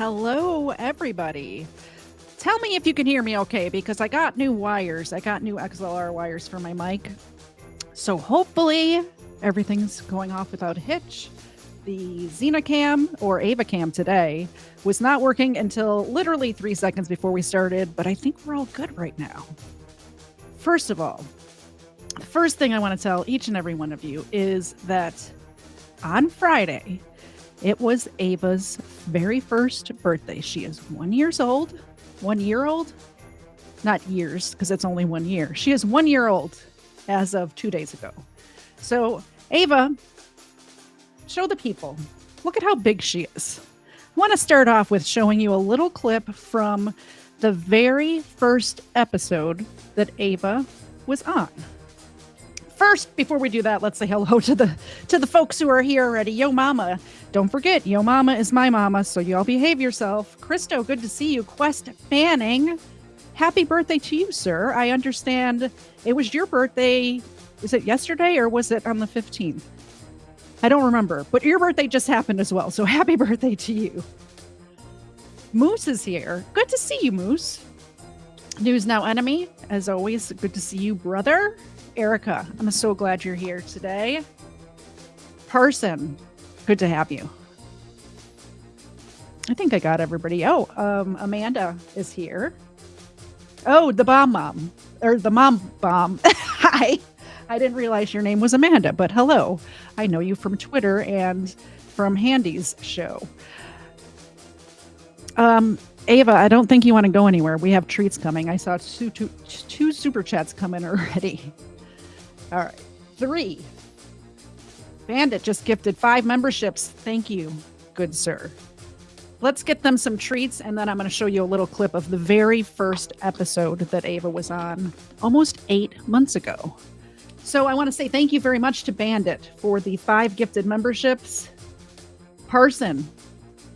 Hello, everybody. Tell me if you can hear me okay because I got new wires. I got new XLR wires for my mic. So hopefully everything's going off without a hitch. The Xenacam or AvaCam today was not working until literally 3 seconds before we started, but I think we're all good right now. First of all, the first thing I want to tell each and every one of you is that on Friday, it was Ava's very first birthday. She is 1 year old. 1 year old? Not years, because it's only 1 year. She is 1 year old as of 2 days ago. So, Ava, show the people. Look at how big she is. I want to start off with showing you a little clip from the very first episode that Ava was on. First, before we do that, let's say hello to the folks who are here already. Yo Mama. Don't forget, Yo Mama is my mama, so y'all behave yourself. Christo, good to see you. Quest Fanning, happy birthday to you, sir. I understand it was your birthday. Is it yesterday or was it on the 15th? I don't remember, but your birthday just happened as well, so happy birthday to you. Moose is here. Good to see you, Moose. News Now Enemy, as always, good to see you, brother. Erica, I'm so glad you're here today. Parson, good to have you. I think I got everybody. Oh, Amanda is here. Oh, the bomb mom, or the mom bomb. Hi. I didn't realize your name was Amanda, but hello. I know you from Twitter and from Handy's show. Ava, I don't think you want to go anywhere. We have treats coming. I saw two super chats come in already. All right. 3. Bandit just gifted 5 memberships. Thank you, good sir. Let's get them some treats, and then I'm going to show you a little clip of the very first episode that Ava was on almost 8 months ago. So I want to say thank you very much to Bandit for the 5 gifted memberships. Parson,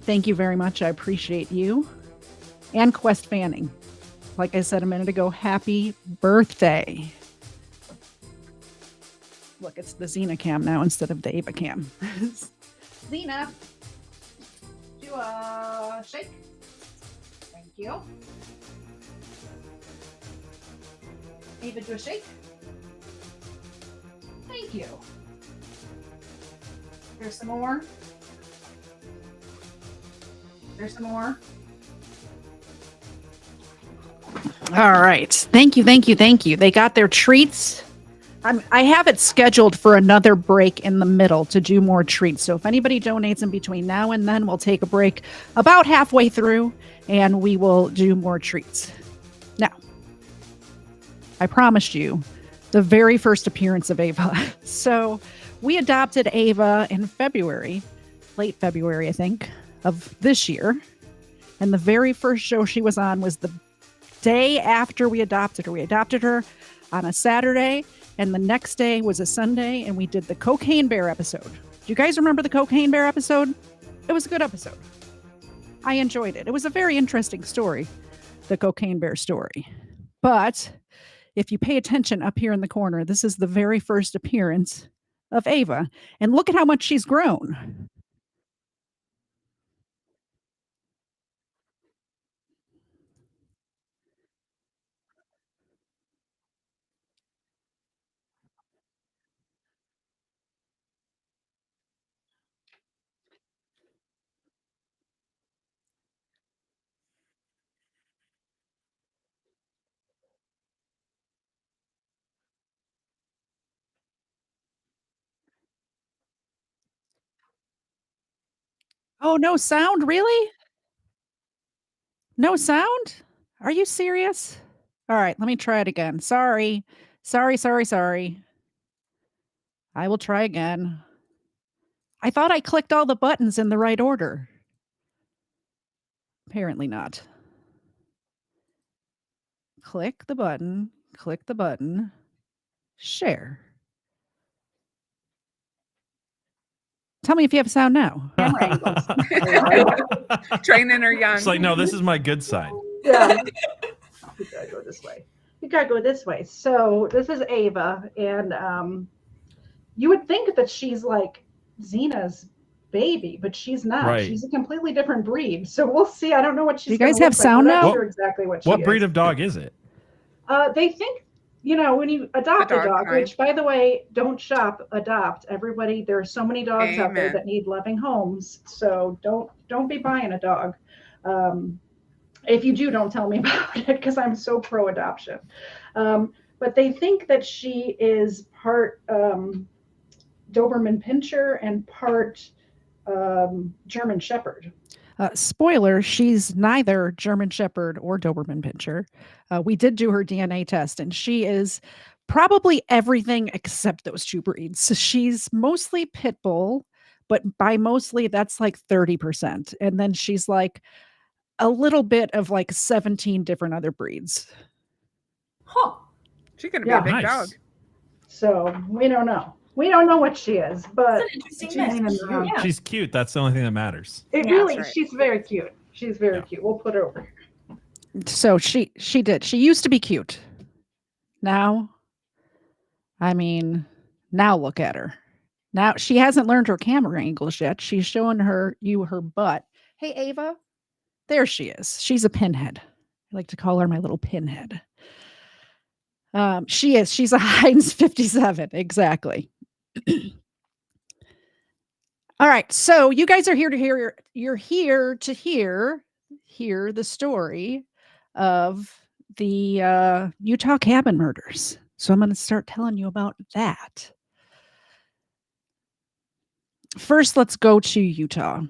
thank you very much. I appreciate you. And Quest Fanning. Like I said a minute ago, happy birthday. Look, it's the Xenacam now instead of the AvaCam. Xena, do a shake. Thank you. Ava, do a shake. Thank you. There's some more. There's some more. All right. Thank you, thank you, thank you. They got their treats. I have it scheduled for another break in the middle to do more treats. So if anybody donates in between now and then, we'll take a break about halfway through and we will do more treats. Now, I promised you the very first appearance of Ava. So we adopted Ava in February, late February, I think, of this year. And the very first show she was on was the day after we adopted her. We adopted her on a Saturday. And the next day was a Sunday, and we did the Cocaine Bear episode. Do you guys remember the Cocaine Bear episode? It was a good episode. I enjoyed it. It was a very interesting story, the Cocaine Bear story. But if you pay attention up here in the corner, this is the very first appearance of Ava. And look at how much she's grown. Oh, no sound? Really? No sound? Are you serious? All right, let me try it again. Sorry. Sorry. I will try again. I thought I clicked all the buttons in the right order. Apparently not. Click the button, share. Tell me if you have sound now. Camera angles. Training her young. It's like, no, this is my good side. Yeah. You gotta go this way. You gotta go this way. So this is Ava, and you would think that she's like Xena's baby, but she's not. Right. She's a completely different breed. So we'll see. I don't know what she's. Do you guys gonna have look sound like. We're now? not sure exactly what she What is. breed of dog is it? They think, when you adopt a dog, kind. which, by the way, don't shop, adopt. Everybody, there are so many dogs out there Amen. that need loving homes. So don't be buying a dog. If you do, don't tell me about it because I'm so pro adoption. But they think that she is part Doberman Pinscher and part German Shepherd. Spoiler, she's neither German Shepherd or Doberman Pinscher. We did do her DNA test, and she is probably everything except those two breeds. So she's mostly pit bull, but by mostly, that's like 30%. And then she's like a little bit of like 17 different other breeds. Huh. She's going to be a big Nice. dog. So we don't know. We don't know what she is, but That's an interesting she's mix. hanging around. Yeah. She's cute. That's the only thing that matters. It Yeah, really, that's right. she's very cute. She's very cute. We'll put her over here. So she did. She used to be cute. Now, now look at her. Now she hasn't learned her camera angles yet. She's showing you her butt. Hey, Ava, there she is. She's a pinhead. I like to call her my little pinhead. She is. She's a Heinz 57. Exactly. All right. So you guys are here to hear. You're here to hear the story of the Utah cabin murders. So I'm going to start telling you about that. First, let's go to Utah.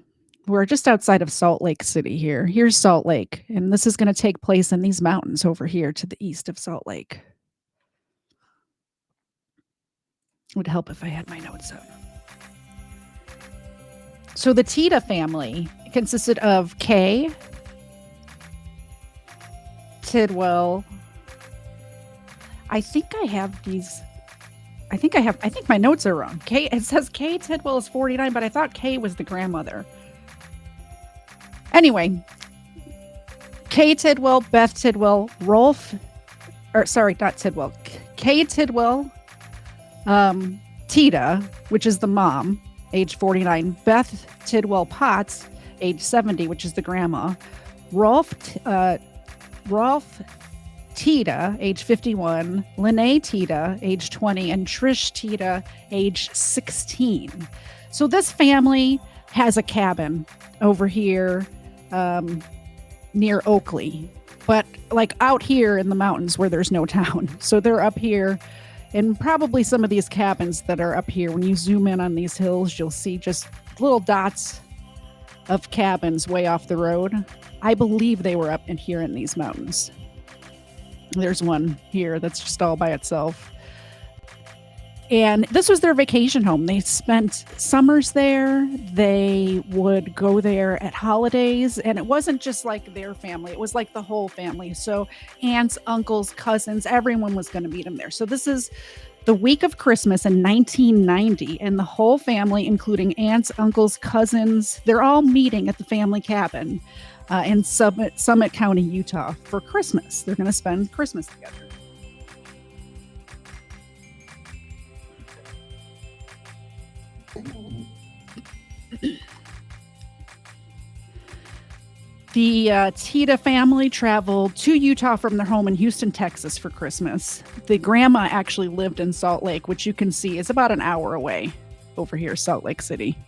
We're just outside of Salt Lake City here. Here's Salt Lake, and this is going to take place in these mountains over here to the east of Salt Lake. It would help if I had my notes up. So the Tita family consisted of Kay, Tidwell. I think my notes are wrong. Kay, it says Kay Tidwell is 49, but I thought Kay was the grandmother. Anyway, Kay Tidwell, Beth Tidwell, not Tidwell. Kay Tidwell, Tita, which is the mom, age 49, Beth Tidwell Potts, age 70, which is the grandma, Rolf Tita, age 51, Lene Tita, age 20, and Trish Tita, age 16. So this family has a cabin over here near Oakley, but like out here in the mountains where there's no town. So they're up here, and probably some of these cabins that are up here, when you zoom in on these hills, you'll see just little dots of cabins way off the road. I believe they were up in here in these mountains. There's one here that's just all by itself. And this was their vacation home. They spent summers there. They would go there at holidays. And it wasn't just like their family. It was like the whole family. So aunts, uncles, cousins, everyone was going to meet them there. So this is the week of Christmas in 1990. And the whole family, including aunts, uncles, cousins, they're all meeting at the family cabin in Summit County, Utah for Christmas. They're going to spend Christmas together. The Tita family traveled to Utah from their home in Houston, Texas for Christmas. The grandma actually lived in Salt Lake, which you can see is about an hour away over here, Salt Lake City.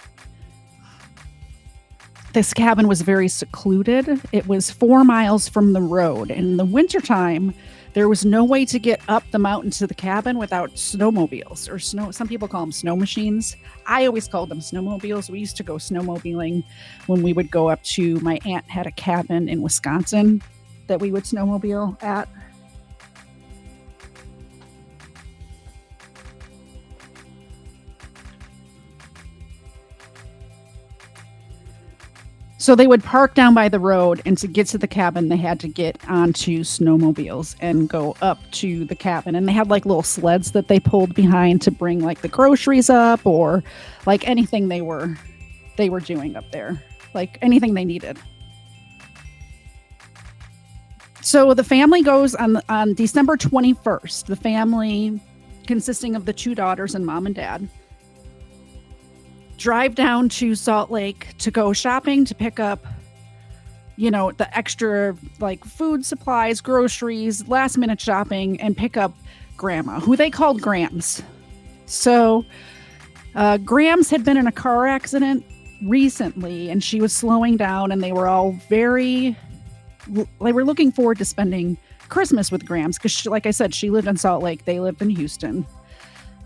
This cabin was very secluded. It was 4 miles from the road. In the wintertime, there was no way to get up the mountain to the cabin without snowmobiles or some people call them snow machines. I always called them snowmobiles. We used to go snowmobiling when we would go up to, my aunt had a cabin in Wisconsin that we would snowmobile at. So they would park down by the road, and to get to the cabin, they had to get onto snowmobiles and go up to the cabin. And they had like little sleds that they pulled behind to bring like the groceries up, or like anything they were doing up there, like anything they needed. So the family goes on December 21st. The family, consisting of the 2 daughters and mom and dad, drive down to Salt Lake to go shopping to pick up, the extra like food supplies, groceries, last minute shopping, and pick up Grandma, who they called Grams. So Grams had been in a car accident recently, and she was slowing down, and they were all they were looking forward to spending Christmas with Grams because, like I said, she lived in Salt Lake. They lived in Houston.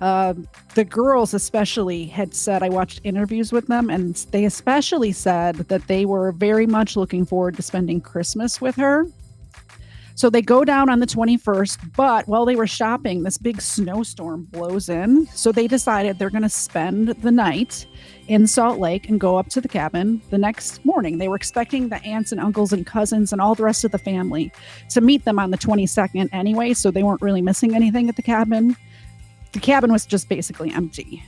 The girls especially had said, I watched interviews with them, and they especially said that they were very much looking forward to spending Christmas with her. So they go down on the 21st, but while they were shopping, this big snowstorm blows in. So they decided they're going to spend the night in Salt Lake and go up to the cabin the next morning. They were expecting the aunts and uncles and cousins and all the rest of the family to meet them on the 22nd anyway, so they weren't really missing anything at the cabin. The cabin was just basically empty.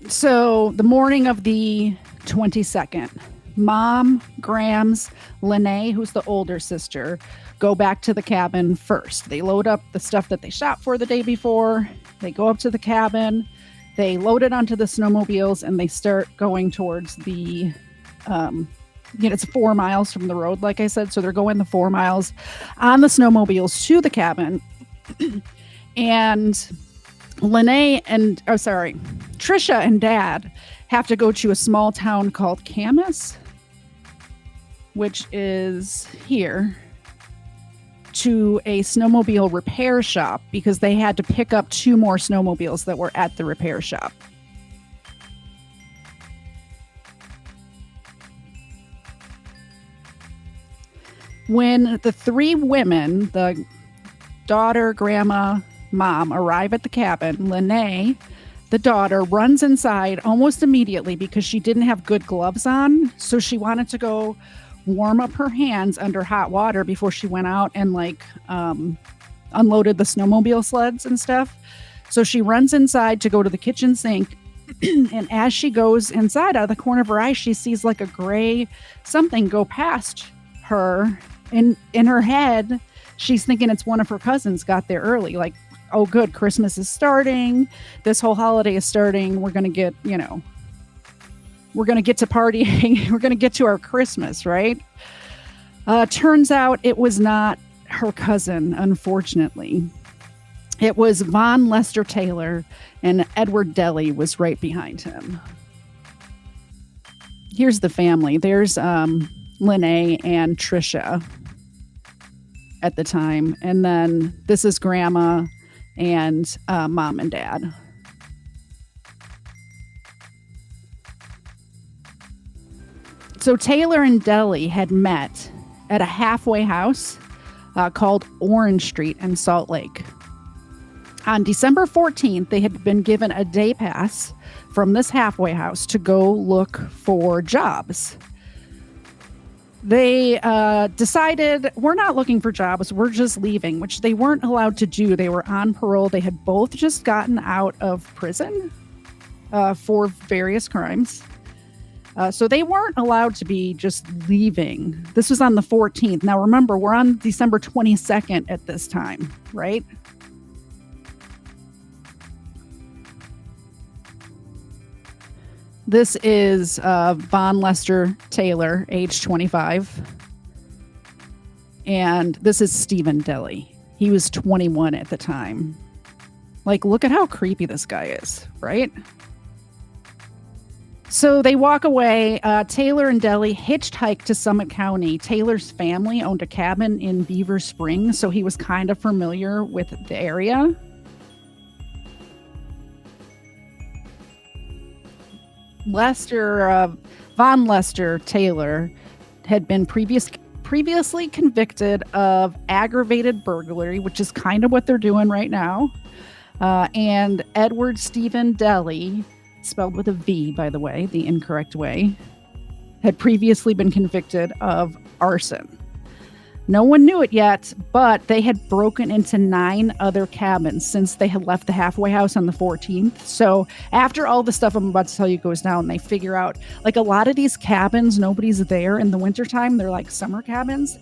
So the morning of the 22nd, Mom, Grams, Lene, who's the older sister, go back to the cabin first. They load up the stuff that they shopped for the day before. They go up to the cabin. They load it onto the snowmobiles, and they start going towards the, it's 4 miles from the road, like I said. So they're going the 4 miles on the snowmobiles to the cabin. And Trisha and Dad have to go to a small town called Camas, which is here, to a snowmobile repair shop because they had to pick up 2 more snowmobiles that were at the repair shop. When the 3 women, the daughter, grandma, mom, arrive at the cabin, Lene, the daughter, runs inside almost immediately because she didn't have good gloves on. So she wanted to go warm up her hands under hot water before she went out and unloaded the snowmobile sleds and stuff. So she runs inside to go to the kitchen sink. And as she goes inside, out of the corner of her eye, she sees like a gray something go past her. In her head, she's thinking it's one of her cousins got there early. Like, oh, good, Christmas is starting. This whole holiday is starting. We're going to get, we're going to get to partying. We're going to get to our Christmas, right? Turns out it was not her cousin, unfortunately. It was Von Lester Taylor, and Edward Deli was right behind him. Here's the family. There's Lene and Trisha at the time. And then this is Grandma and Mom and Dad. So Taylor and Deli had met at a halfway house called Orange Street in Salt Lake. On December 14th, they had been given a day pass from this halfway house to go look for jobs. They decided, we're not looking for jobs, we're just leaving, which they weren't allowed to do. They were on parole. They had both just gotten out of prison for various crimes. So they weren't allowed to be just leaving. This was on the 14th. Now remember, we're on December 22nd at this time, right? This is Von Lester Taylor, age 25. And this is Stephen Deli. He was 21 at the time. Like, look at how creepy this guy is, right? So they walk away. Taylor and Deli hitchhiked to Summit County. Taylor's family owned a cabin in Beaver Springs, so he was kind of familiar with the area. Von Lester Taylor had been previously convicted of aggravated burglary, which is kind of what they're doing right now. And Edward Stephen Deli, spelled with a V, by the way, the incorrect way, had previously been convicted of arson. No one knew it yet, but they had broken into 9 other cabins since they had left the halfway house on the 14th. So after all the stuff I'm about to tell you goes down, they figure out, like, a lot of these cabins, nobody's there in the wintertime. They're like summer cabins.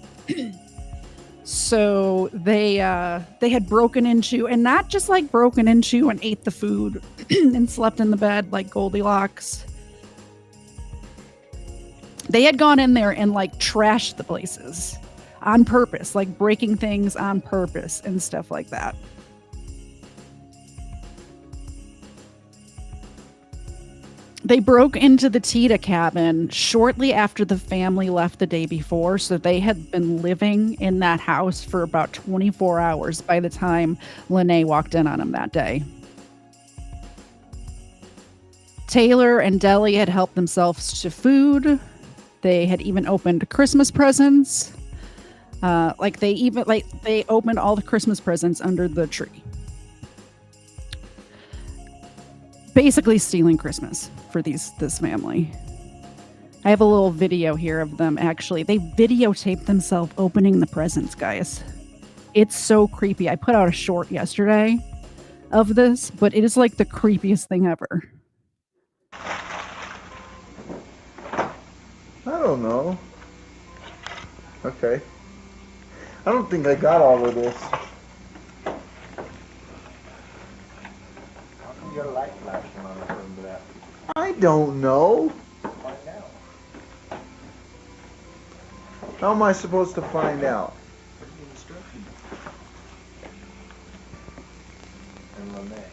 So they had broken into, and not just like broken into and ate the food and slept in the bed like Goldilocks. They had gone in there and like trashed the places on purpose, like breaking things on purpose and stuff like that. They broke into the Tita cabin shortly after the family left the day before, so they had been living in that house for about 24 hours by the time Lene walked in on them that day. Taylor and Deli had helped themselves to food. They had even opened Christmas presents. They opened all the Christmas presents under the tree. Basically stealing Christmas for this family. I have a little video here of them actually. They videotaped themselves opening the presents, guys. It's so creepy. I put out a short yesterday of this, but it is like the creepiest thing ever. I don't know. Okay. I don't think I got all of this. You got a light flashing on it from that. I don't know. Find out. How am I supposed to find out? Where's the instructions? And Lene.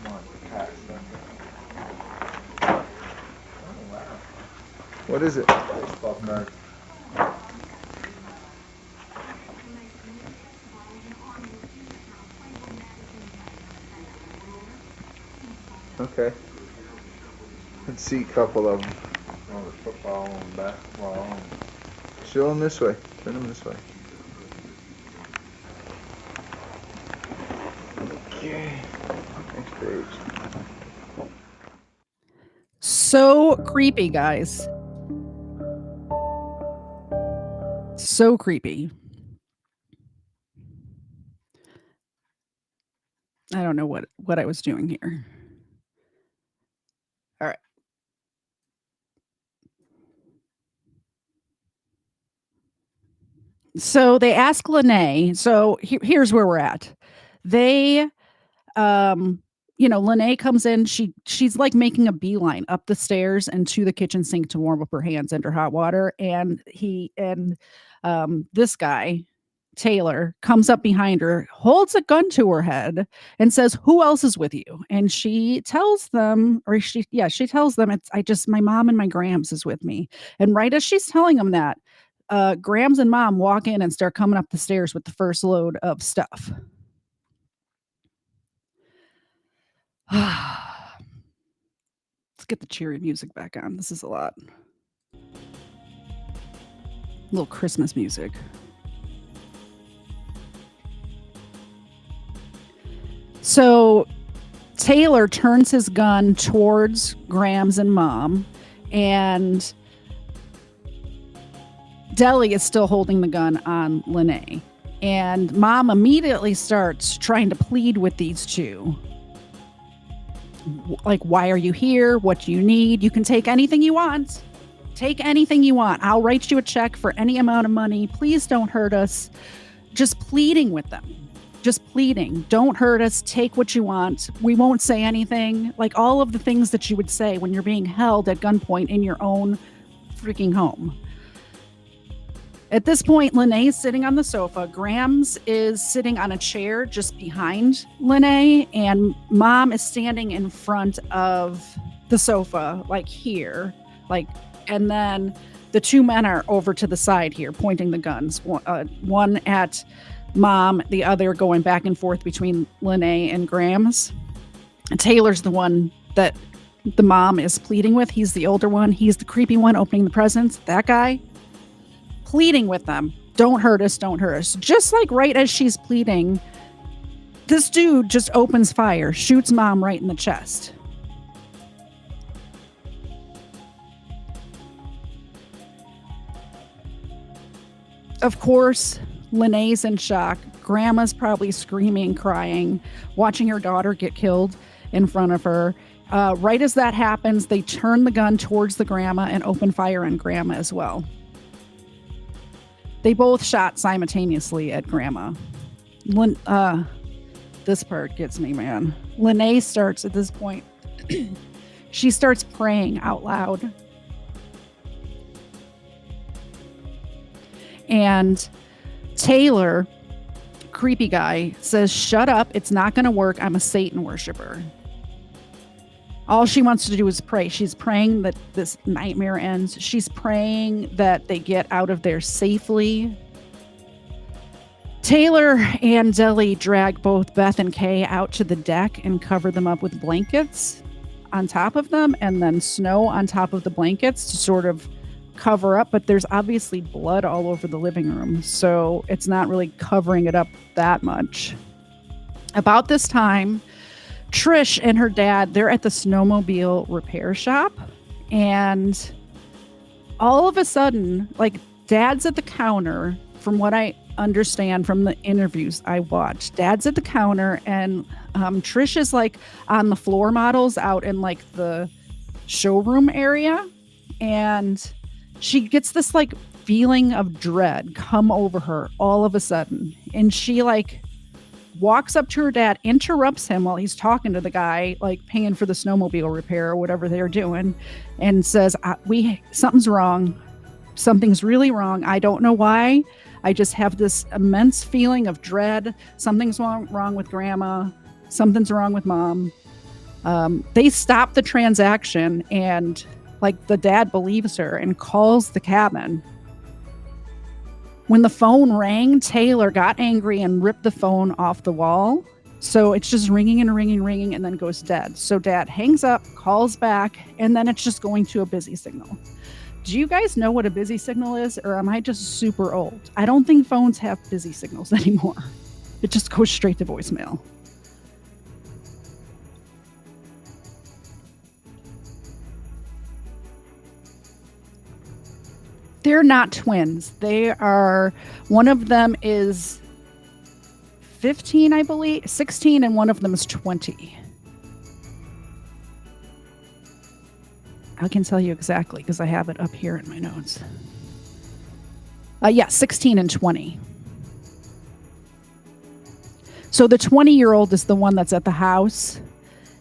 Come on, pass something. Oh, wow. What is it? Baseball card. Okay. Let's see a couple of them. Oh, there's football and basketball. Show them this way. Turn them this way. Okay. Next page. So creepy, guys. So creepy. I don't know what I was doing here. All right. So they ask Lene. So here's where we're at. They, Lene comes in. She's like making a beeline up the stairs and to the kitchen sink to warm up her hands under hot water. And this guy, Taylor, comes up behind her, holds a gun to her head, and says, "Who else is with you?" And she tells them, she tells them, "It's my mom and my Grams is with me." And right as she's telling them that, Grams and mom walk in and start coming up the stairs with the first load of stuff. Let's get the cheery music back on. This is a lot. A little Christmas music. So Taylor turns his gun towards Grams and mom, and Deli is still holding the gun on Lene. And mom immediately starts trying to plead with these two. Like, why are you here? What do you need? You can take anything you want. Take anything you want. I'll write you a check for any amount of money. Please don't hurt us. Just pleading with them. Just pleading. Don't hurt us. Take what you want. We won't say anything. Like all of the things that you would say when you're being held at gunpoint in your own freaking home. At this point, Lene is sitting on the sofa. Grams is sitting on a chair just behind Lene, and mom is standing in front of the sofa, like here, and then the two men are over to the side here, pointing the guns. One at mom, the other going back and forth between Lene and Grams. And Taylor's the one that the mom is pleading with. He's the older one. He's the creepy one opening the presents. That guy. Pleading with them, don't hurt us, don't hurt us. Just like right as she's pleading, this dude just opens fire, shoots mom right in the chest. Of course, Lene's in shock. Grandma's probably screaming, crying, watching her daughter get killed in front of her. Right as that happens, they turn the gun towards the grandma and open fire on grandma as well. They both shot simultaneously at grandma. This part gets me, man. Lene starts at this point. She starts praying out loud. And Taylor, creepy guy, says, "Shut up. It's not going to work. I'm a Satan worshiper." All she wants to do is pray. She's praying that this nightmare ends. She's praying that they get out of there safely. Taylor and Deli drag both Beth and Kay out to the deck and cover them up with blankets on top of them, and then snow on top of the blankets to sort of cover up. But there's obviously blood all over the living room, so it's not really covering it up that much. About this time, Trish and her dad, they're at the snowmobile repair shop, and all of a sudden, like, Dad's at the counter. From what I understand from the interviews I watched, Dad's at the counter, and Trish is like on the floor models out in like the showroom area, and she gets this like feeling of dread come over her all of a sudden, and she like walks up to her dad, interrupts him while he's talking to the guy, like paying for the snowmobile repair or whatever they're doing, and says, something's wrong. Something's really wrong. I don't know why. I just have this immense feeling of dread. Something's wrong with grandma. Something's wrong with mom. They stop the transaction, and like the dad believes her and calls the cabin. When the phone rang, Taylor got angry and ripped the phone off the wall. So it's just ringing and ringing, and then goes dead. So Dad hangs up, calls back, and then it's just going to a busy signal. Do you guys know what a busy signal is, or am I just super old? I don't think phones have busy signals anymore. It just goes straight to voicemail. They're not twins. They are, one of them is 15, I believe, 16, and one of them is 20. I can tell you exactly because I have it up here in my notes. 16 and 20. So the 20-year-old is the one that's at the house,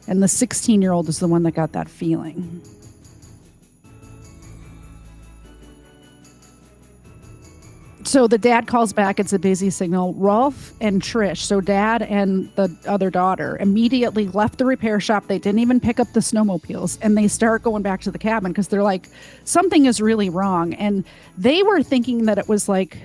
and the 16-year-old is the one that got that feeling. So the dad calls back. It's a busy signal. Rolf and Trish, so Dad and the other daughter, immediately left the repair shop. They didn't even pick up the snowmobiles, and they start going back to the cabin because they're like, something is really wrong. And they were thinking that it was like,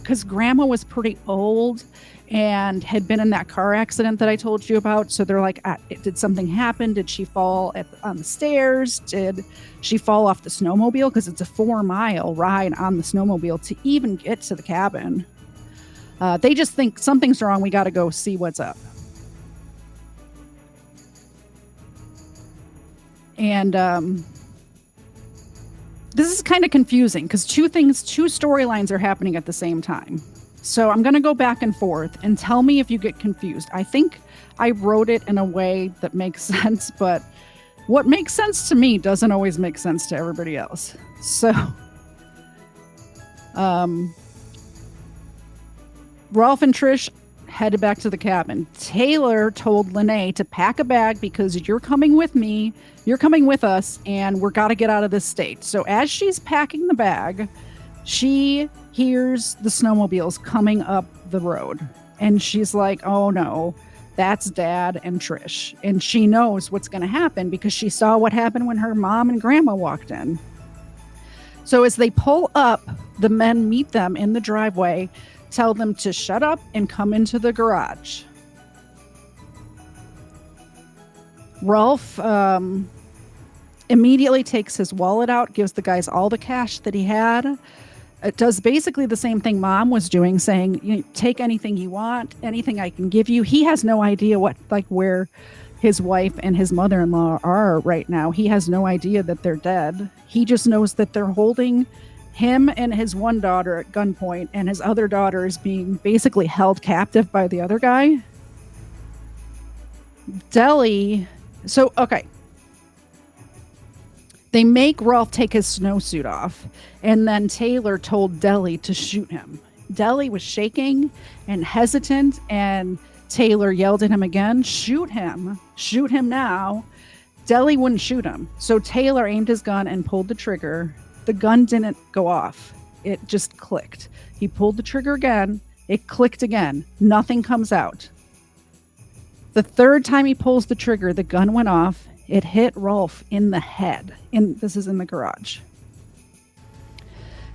because Grandma was pretty old and had been in that car accident that I told you about. So they're like, did something happen? Did she fall on the stairs? Did she fall off the snowmobile? Because it's a 4-mile ride on the snowmobile to even get to the cabin. They just think something's wrong. We got to go see what's up. And this is kind of confusing because two storylines are happening at the same time. So I'm going to go back and forth and tell me if you get confused. I think I wrote it in a way that makes sense, but what makes sense to me doesn't always make sense to everybody else. So, Rolf and Trish headed back to the cabin. Taylor told Lene to pack a bag because you're coming with me, you're coming with us, and we're got to get out of this state. So as she's packing the bag, she hears the snowmobiles coming up the road, and she's like, oh no, that's Dad and Trish. And she knows what's going to happen because she saw what happened when her mom and grandma walked in. So as they pull up, the men meet them in the driveway, tell them to shut up and come into the garage. Rolf immediately takes his wallet out, gives the guys all the cash that he had. It does basically the same thing Mom was doing, saying, take anything you want, anything I can give you. He has no idea where his wife and his mother-in-law are right now. He has no idea that they're dead. He just knows that they're holding him and his one daughter at gunpoint, and his other daughter is being basically held captive by the other guy. Deli. So, okay. They make Rolf take his snowsuit off, and then Taylor told Deli to shoot him. Deli was shaking and hesitant, and Taylor yelled at him again, shoot him now. Deli wouldn't shoot him, so Taylor aimed his gun and pulled the trigger. The gun didn't go off. It just clicked. He pulled the trigger again. It clicked again. Nothing comes out. The third time he pulls the trigger, the gun went off. It hit Rolf in the head. This is in the garage.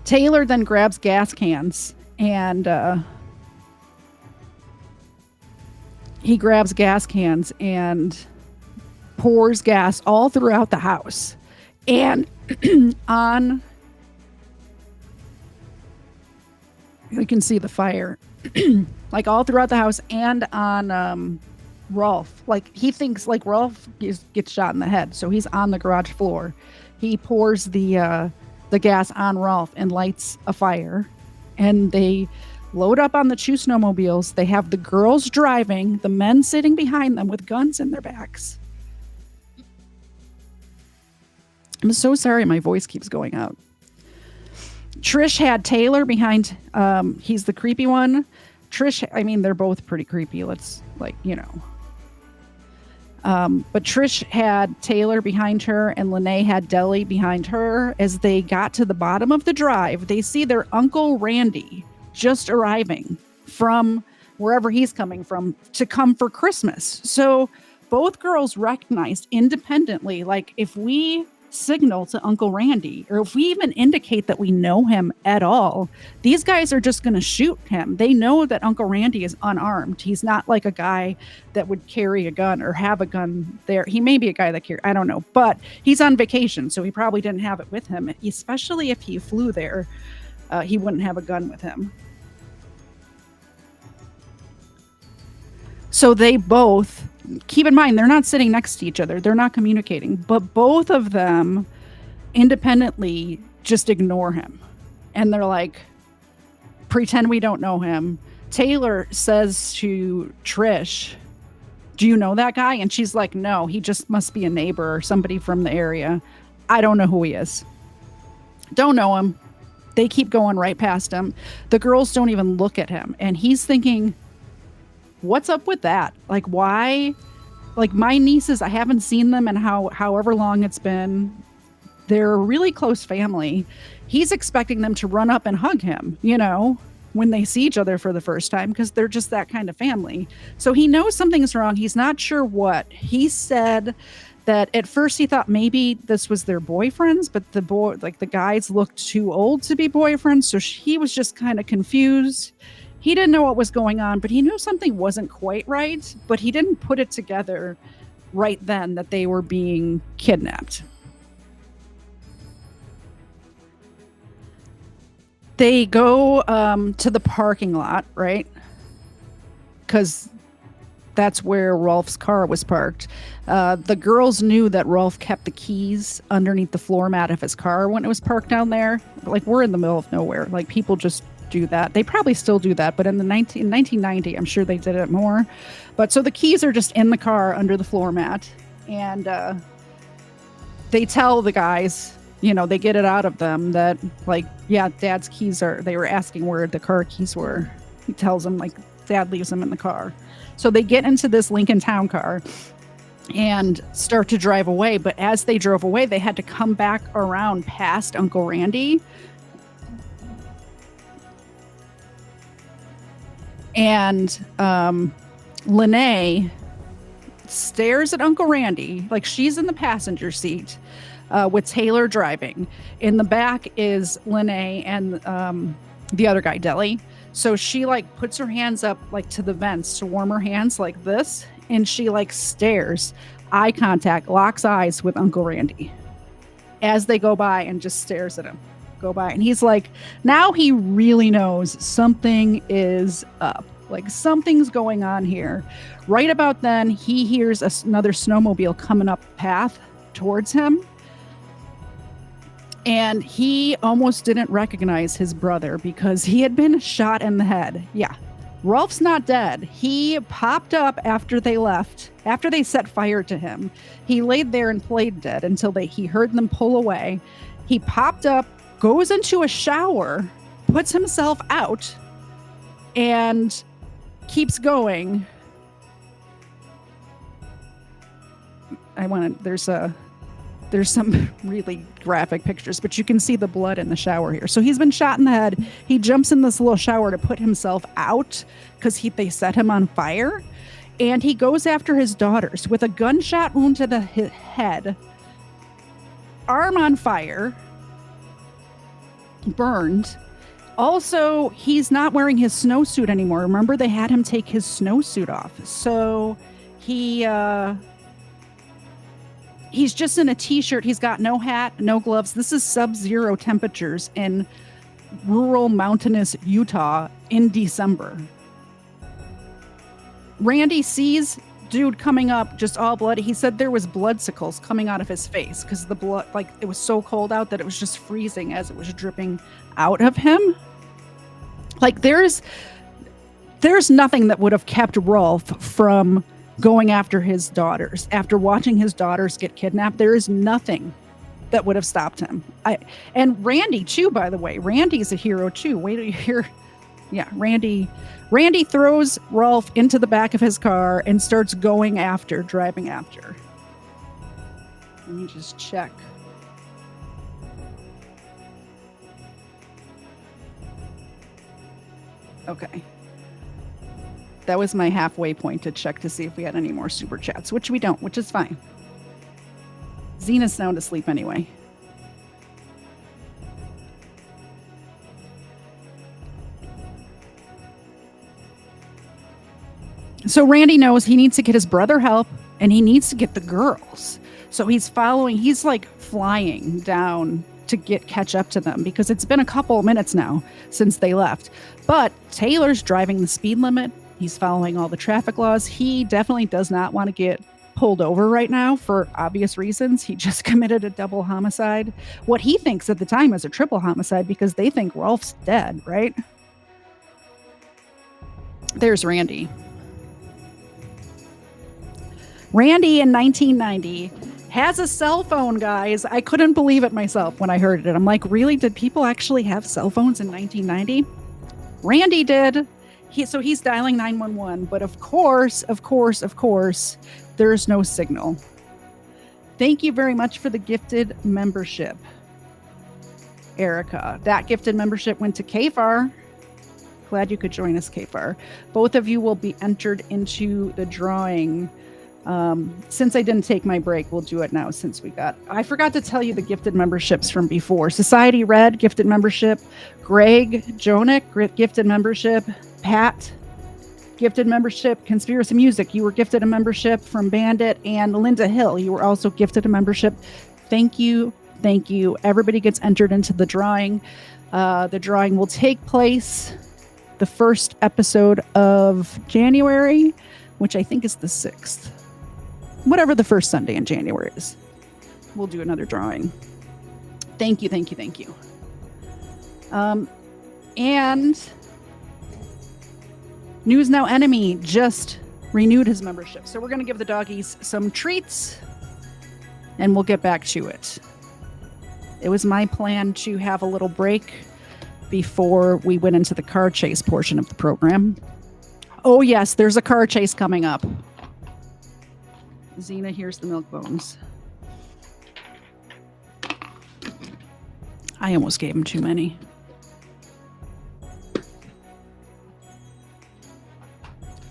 Taylor then grabs gas cans and pours gas all throughout the house. And on, you can see the fire, like all throughout the house and on Rolf. Like he thinks like Rolf gets shot in the head, so he's on the garage floor. He pours the gas on Rolf and lights a fire, and they load up on the two snowmobiles. They have the girls driving, the men sitting behind them with guns in their backs. I'm so sorry my voice keeps going out. Trish had Taylor behind, he's the creepy one. Trish, I mean, they're both pretty creepy. Let's, like, you know. But Trish had Taylor behind her, and Lene had Deli behind her. As they got to the bottom of the drive, they see their Uncle Randy just arriving from wherever he's coming from to come for Christmas. So both girls recognized independently, like, if we signal to Uncle Randy, or if we even indicate that we know him at all, these guys are just going to shoot him. They know that Uncle Randy is unarmed. He's not like a guy that would carry a gun or have a gun there. He may be a guy that I don't know, but he's on vacation, so he probably didn't have it with him. Especially if he flew there, he wouldn't have a gun with him. So they both, keep in mind, they're not sitting next to each other. They're not communicating, but both of them independently just ignore him. And they're like, pretend we don't know him. Taylor says to Trish, do you know that guy? And she's like, no, he just must be a neighbor or somebody from the area. I don't know who he is. Don't know him. They keep going right past him. The girls don't even look at him. And he's thinking, what's up with that? Like, why? Like, my nieces, I haven't seen them in however long it's been. They're a really close family. He's expecting them to run up and hug him, you know, when they see each other for the first time, because they're just that kind of family. So he knows something's wrong. He's not sure what. He said that at first he thought maybe this was their boyfriends, but the guys looked too old to be boyfriends. So he was just kind of confused. He didn't know what was going on, but he knew something wasn't quite right, but he didn't put it together right then that they were being kidnapped. They go to the parking lot, right? Because that's where Rolf's car was parked. The girls knew that Rolf kept the keys underneath the floor mat of his car when it was parked down there. Like, we're in the middle of nowhere. Like, people just do that. They probably still do that, but in 1990, I'm sure they did it more. But so the keys are just in the car under the floor mat, and they tell the guys, you know, they get it out of them that, like, yeah, Dad's keys they were asking where the car keys were. He tells them, like, Dad leaves them in the car. So they get into this Lincoln Town car and start to drive away. But as they drove away, they had to come back around past Uncle Randy. And Lene stares at Uncle Randy, like she's in the passenger seat with Taylor driving. In the back is Lene and the other guy, Deli. So she, like, puts her hands up, like, to the vents to warm her hands like this. And she, like, stares, eye contact, locks eyes with Uncle Randy as they go by, and just stares at him. Go by, and he's like, now he really knows something is up, like something's going on here. Right about then, he hears another snowmobile coming up the path towards him, and he almost didn't recognize his brother because he had been shot in the head. Yeah, Rolf's not dead. He popped up after they left, after they set fire to him. He laid there and played dead until he heard them pull away. He popped up, goes into a shower, puts himself out, and keeps going. There's some really graphic pictures, but you can see the blood in the shower here. So he's been shot in the head. He jumps in this little shower to put himself out because they set him on fire. And he goes after his daughters with a gunshot wound to the head, arm on fire, burned. Also, he's not wearing his snowsuit anymore. Remember, they had him take his snowsuit off. So he's just in a t-shirt. He's got no hat, no gloves. This is sub-zero temperatures in rural mountainous Utah in December. Randy sees dude coming up just all bloody. He said there was bloodsickles coming out of his face because the blood, like, it was so cold out that it was just freezing as it was dripping out of him. Like, there's nothing that would have kept Rolf from going after his daughters. After watching his daughters get kidnapped, there is nothing that would have stopped him. And Randy too, by the way. Randy's a hero too. Wait till you hear. Yeah, Randy throws Rolf into the back of his car and starts driving after. Let me just check. Okay. That was my halfway point to check to see if we had any more super chats, which we don't, which is fine. Zena's sound asleep anyway. So Randy knows he needs to get his brother help and he needs to get the girls. So he's like flying down to catch up to them because it's been a couple of minutes now since they left. But Taylor's driving the speed limit. He's following all the traffic laws. He definitely does not want to get pulled over right now for obvious reasons. He just committed a double homicide. What he thinks at the time is a triple homicide because they think Rolf's dead, right? There's Randy. Randy in 1990 has a cell phone, guys. I couldn't believe it myself when I heard it. I'm like, really? Did people actually have cell phones in 1990? Randy did. He's dialing 911, but of course, there's no signal. Thank you very much for the gifted membership, Erica. That gifted membership went to Kfar. Glad you could join us, Kfar. Both of you will be entered into the drawing. Since I didn't take my break, we'll do it now I forgot to tell you the gifted memberships from before. Society Red, gifted membership. Greg Jonick, gifted membership. Pat, gifted membership. Conspiracy Music, you were gifted a membership from Bandit. And Linda Hill, you were also gifted a membership. Thank you. Everybody gets entered into the drawing. The drawing will take place the first episode of January, which I think is the 6th. Whatever the first Sunday in January is. We'll do another drawing. Thank you. And News Now Enemy just renewed his membership. So we're going to give the doggies some treats and we'll get back to it. It was my plan to have a little break before we went into the car chase portion of the program. Oh yes, there's a car chase coming up. Xena, here's the milk bones. I almost gave him too many.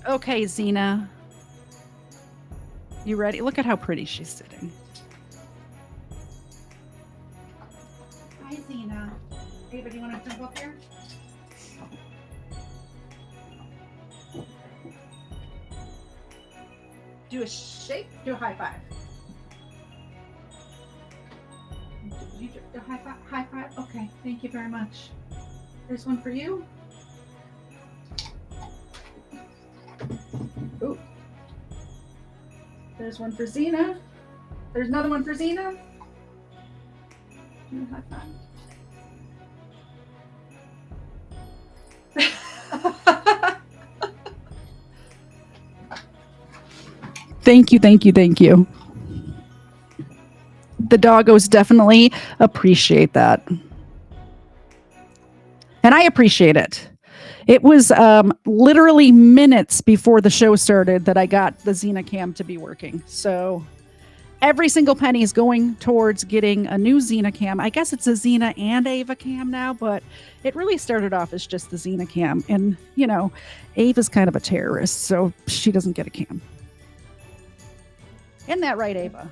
Okay, Xena. You ready? Look at how pretty she's sitting. Hi, Xena. Ava, do you want to jump up here? Do a shake, do a high five. You do a high five? High five? Okay, thank you very much. There's one for you. Ooh. There's one for Xena. There's another one for Xena. Do a high five. Thank you, thank you, thank you. The doggos definitely appreciate that. And I appreciate it. It was literally minutes before the show started that I got the Xena Cam to be working. So every single penny is going towards getting a new Xena Cam. I guess it's a Xena and Ava Cam now, but it really started off as just the Xena Cam. And, you know, Ava's kind of a terrorist, so she doesn't get a cam. Isn't that right, Ava?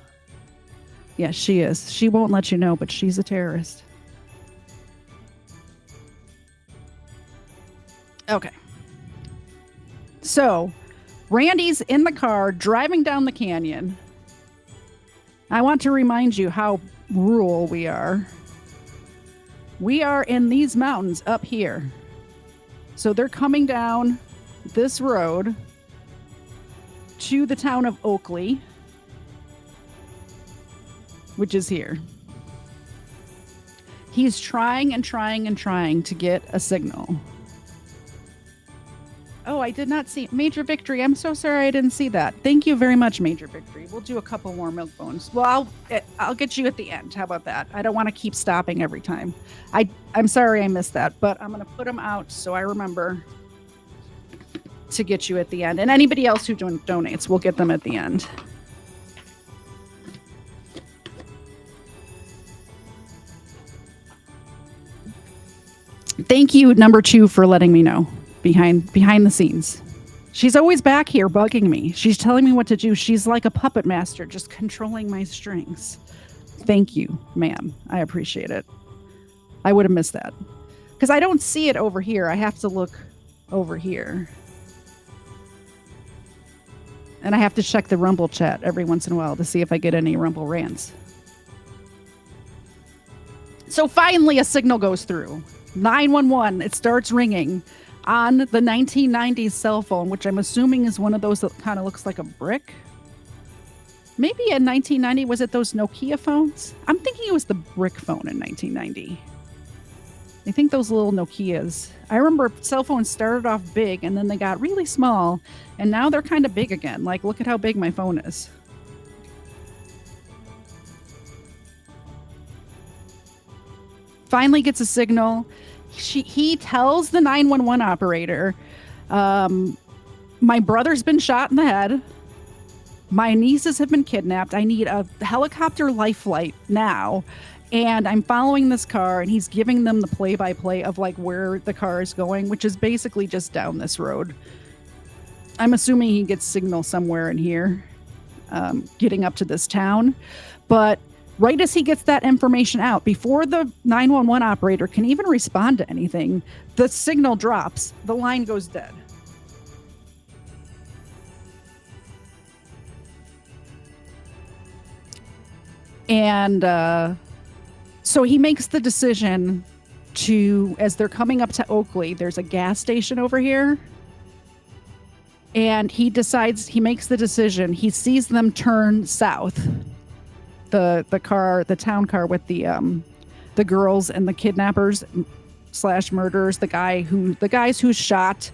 Yes, she is. She won't let you know, but she's a terrorist. Okay. So, Randy's in the car driving down the canyon. I want to remind you how rural we are. We are in these mountains up here. So they're coming down this road to the town of Oakley, which is here. He's trying and trying and trying to get a signal. Oh, I did not see Major Victory. I'm so sorry I didn't see that. Thank you very much, Major Victory. We'll do a couple more milk bones. Well, I'll get you at the end. How about that? I don't want to keep stopping every time. I'm sorry I missed that, but I'm going to put them out so I remember to get you at the end. And anybody else who donates, we'll get them at the end. Thank you, number 2, for letting me know. Behind the scenes. She's always back here bugging me. She's telling me what to do. She's like a puppet master, just controlling my strings. Thank you, ma'am. I appreciate it. I would have missed that. Because I don't see it over here. I have to look over here. And I have to check the Rumble chat every once in a while to see if I get any Rumble rants. So finally a signal goes through. 911. It starts ringing on the 1990s cell phone, which I'm assuming is one of those that kind of looks like a brick. Maybe in 1990, was it those Nokia phones? I'm thinking it was the brick phone in 1990. I think those little Nokias. I remember cell phones started off big and then they got really small and now they're kind of big again. Like, look at how big my phone is. Finally gets a signal. He tells the 911 operator, my brother's been shot in the head. My nieces have been kidnapped. I need a helicopter life flight now. And I'm following this car, and he's giving them the play-by-play of like where the car is going, which is basically just down this road. I'm assuming he gets signal somewhere in here, getting up to this town. But right as he gets that information out, before the 911 operator can even respond to anything, the signal drops. The line goes dead. And so he makes the decision to, as they're coming up to Oakley, there's a gas station over here. And he makes the decision. He sees them turn south. The town car with the girls and the kidnappers / murderers, the guys who shot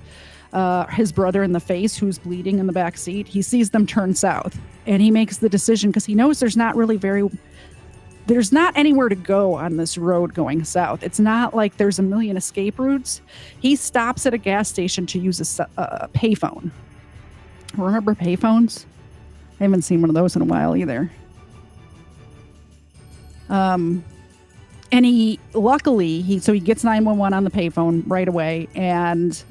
his brother in the face, who's bleeding in the back seat. He sees them turn south, and he makes the decision because he knows there's not anywhere to go on this road going south. It's not like there's a million escape routes. He stops at a gas station to use a payphone. Remember payphones? I haven't seen one of those in a while either. And he gets 911 on the payphone right away, and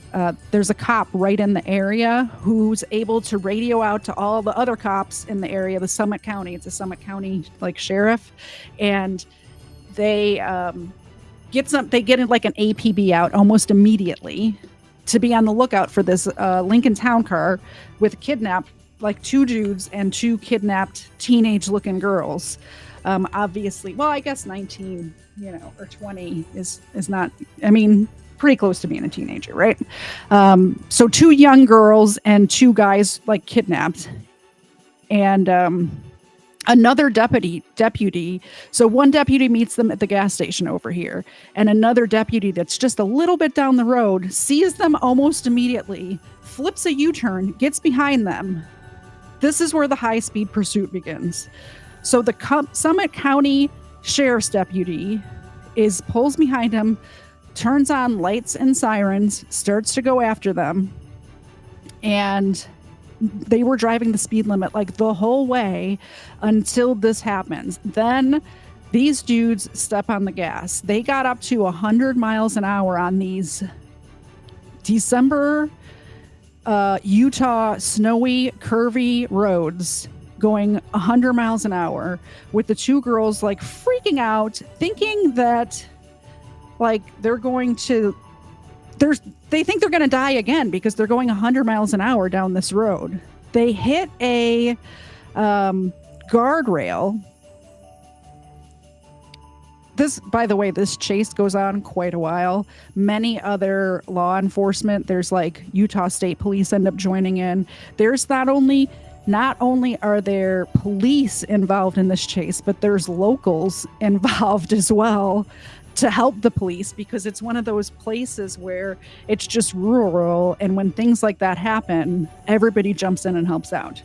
there's a cop right in the area who's able to radio out to all the other cops in the area, the Summit County. It's a Summit County like sheriff, and they get an APB out almost immediately to be on the lookout for this Lincoln Town car with kidnapped, like 2 dudes and 2 kidnapped teenage-looking girls. Obviously, well, I guess 19, or 20 is not, pretty close to being a teenager, right? So 2 young girls and 2 guys like kidnapped, and another deputy. So one deputy meets them at the gas station over here, and another deputy that's just a little bit down the road sees them almost immediately, flips a U-turn, gets behind them. this is where the high-speed pursuit begins. So the Summit County Sheriff's deputy pulls behind him, turns on lights and sirens, starts to go after them. And they were driving the speed limit like the whole way until this happens. Then these dudes step on the gas. They got up to 100 miles an hour on these December Utah snowy, curvy roads, going 100 miles an hour, with the two girls like freaking out, thinking that like they're going to they think they're going to die again because they're going 100 miles an hour down this road. They hit a guardrail. This, by the way, this chase goes on quite a while. Many other law enforcement, there's like Utah State Police end up joining in. There's not only are there police involved in this chase, but there's locals involved as well to help the police, because it's one of those places where it's just rural, and when things like that happen, everybody jumps in and helps out.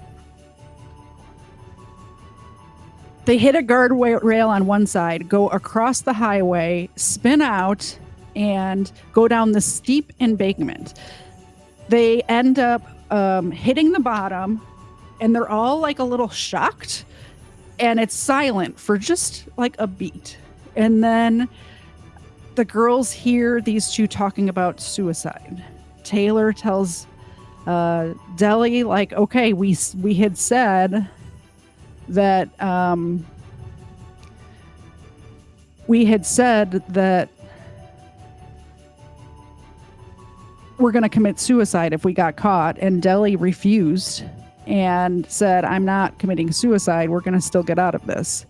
They hit a guardrail on one side, go across the highway, spin out, and go down the steep embankment. They end up hitting the bottom, and they're all like a little shocked, and it's silent for just like a beat. And then the girls hear these two talking about suicide. Taylor tells Deli, like, okay, we had said that we're going to commit suicide if we got caught, and Deli refused and said, I'm not committing suicide, we're going to still get out of this.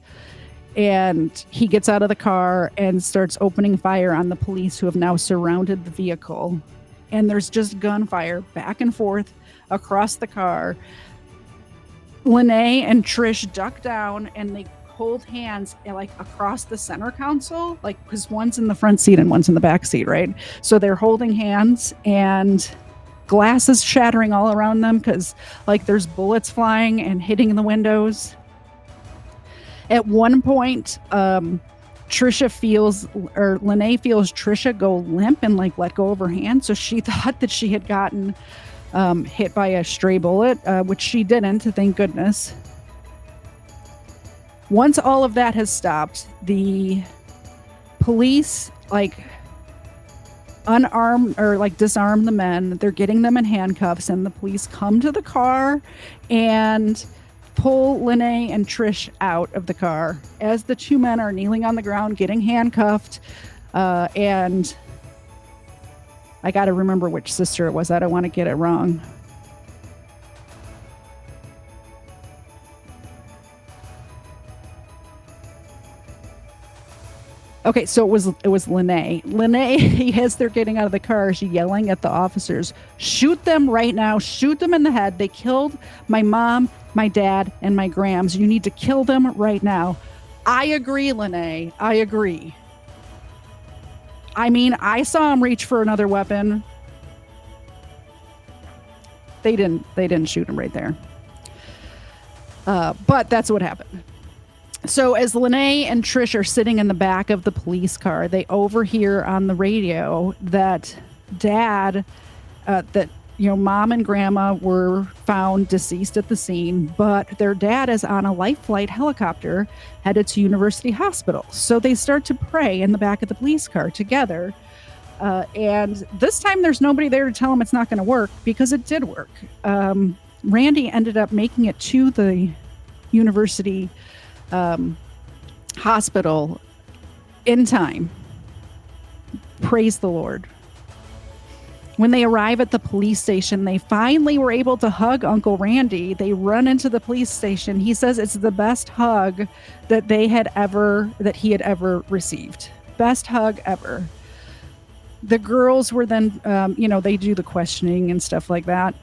And he gets out of the car and starts opening fire on the police, who have now surrounded the vehicle. And there's just gunfire back and forth across the car. Lene and Trish duck down and they hold hands like across the center console, like, because one's in the front seat and one's in the back seat, right? So they're holding hands, and glass is shattering all around them because like there's bullets flying and hitting the windows. At one point, Lene feels Trisha go limp and like let go of her hand. So she thought that she had gotten hit by a stray bullet, which she didn't, thank goodness. Once all of that has stopped, the police like unarm or like disarm the men. They're getting them in handcuffs, and the police come to the car and pull Lene and Trish out of the car as the two men are kneeling on the ground getting handcuffed. And I got to remember which sister it was. I don't want to get it wrong. Okay, so it was Lene. Lene, as they're getting out of the car, she's yelling at the officers, shoot them right now, shoot them in the head. They killed my mom, my dad, and my Grams. You need to kill them right now. I agree, Lene. I agree. I mean, I saw him reach for another weapon. They didn't shoot him right there. But that's what happened. So as Lene and Trish are sitting in the back of the police car, they overhear on the radio that mom and grandma were found deceased at the scene, but their dad is on a life flight helicopter headed to University Hospital. So they start to pray in the back of the police car together. And this time there's nobody there to tell them it's not going to work, because it did work. Randy ended up making it to the University hospital in time. Praise the Lord. When they arrive at the police station, they finally were able to hug Uncle Randy. They run into the police station. He says it's the best hug that he had ever received. Best hug ever. The girls were then, they do the questioning and stuff like that,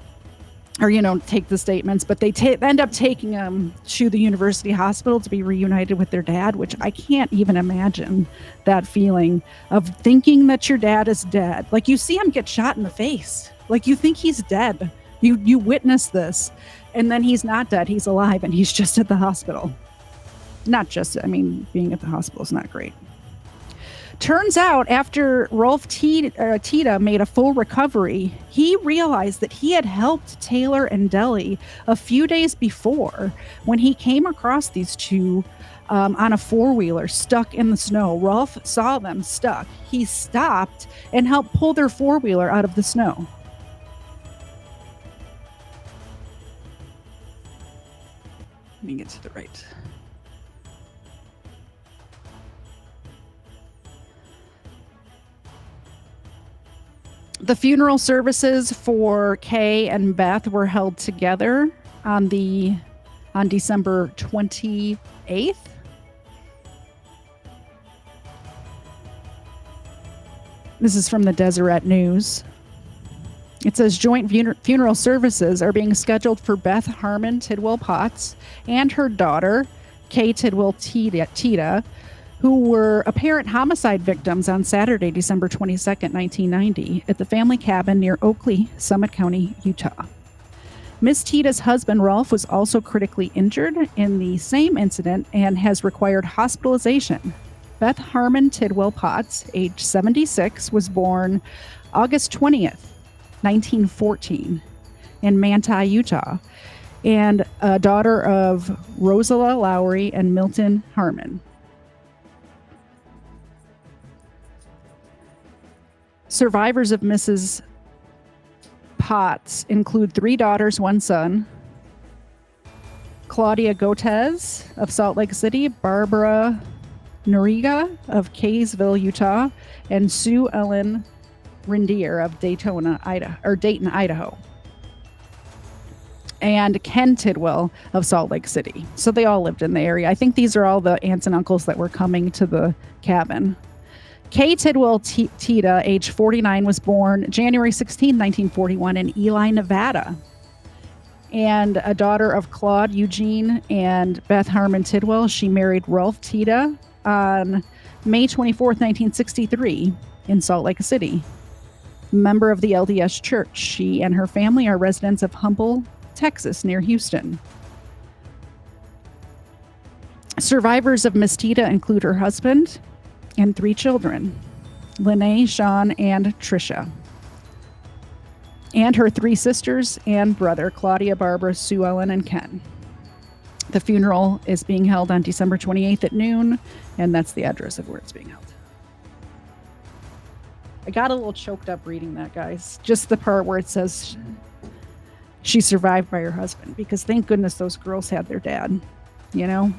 or, take the statements, but they end up taking them to the university hospital to be reunited with their dad, which I can't even imagine that feeling of thinking that your dad is dead. Like, you see him get shot in the face. Like, you think he's dead. You witness this. And then he's not dead. He's alive, and he's just at the hospital. Not just, I mean, being at the hospital is not great. Turns out after Rolf Tita made a full recovery, he realized that he had helped Taylor and Deli a few days before when he came across these two on a four-wheeler stuck in the snow. Rolf saw them stuck. He stopped and helped pull their four-wheeler out of the snow. Let me get to the right. The funeral services for Kay and Beth were held together on December 28th. This is from the Deseret News. It says joint funeral services are being scheduled for Beth Harmon Tidwell Potts and her daughter, Kay Tidwell Tita, who were apparent homicide victims on Saturday, December 22nd, 1990, at the family cabin near Oakley, Summit County, Utah. Miss Tita's husband, Rolf, was also critically injured in the same incident and has required hospitalization. Beth Harmon Tidwell Potts, age 76, was born August 20th, 1914, in Manti, Utah, and a daughter of Rosala Lowry and Milton Harmon. Survivors of Mrs. Potts include 3 daughters, 1 son: Claudia Gotez of Salt Lake City, Barbara Noriga of Kaysville, Utah, and Sue Ellen Rindier of Dayton, Idaho, and Ken Tidwell of Salt Lake City. So they all lived in the area. I think these are all the aunts and uncles that were coming to the cabin. Kay Tidwell Tita, age 49, was born January 16, 1941 in Ely, Nevada, and a daughter of Claude Eugene and Beth Harmon Tidwell. She married Rolf Tita on May 24, 1963 in Salt Lake City. Member of the LDS Church, she and her family are residents of Humble, Texas, near Houston. Survivors of Miss Tita include her husband and 3 children, Lene, Sean, and Tricia, and her 3 sisters and brother, Claudia, Barbara, Sue Ellen, and Ken. The funeral is being held on December 28th at noon, and that's the address of where it's being held. I got a little choked up reading that, guys. Just the part where it says she survived by her husband, because thank goodness those girls had their dad, you know?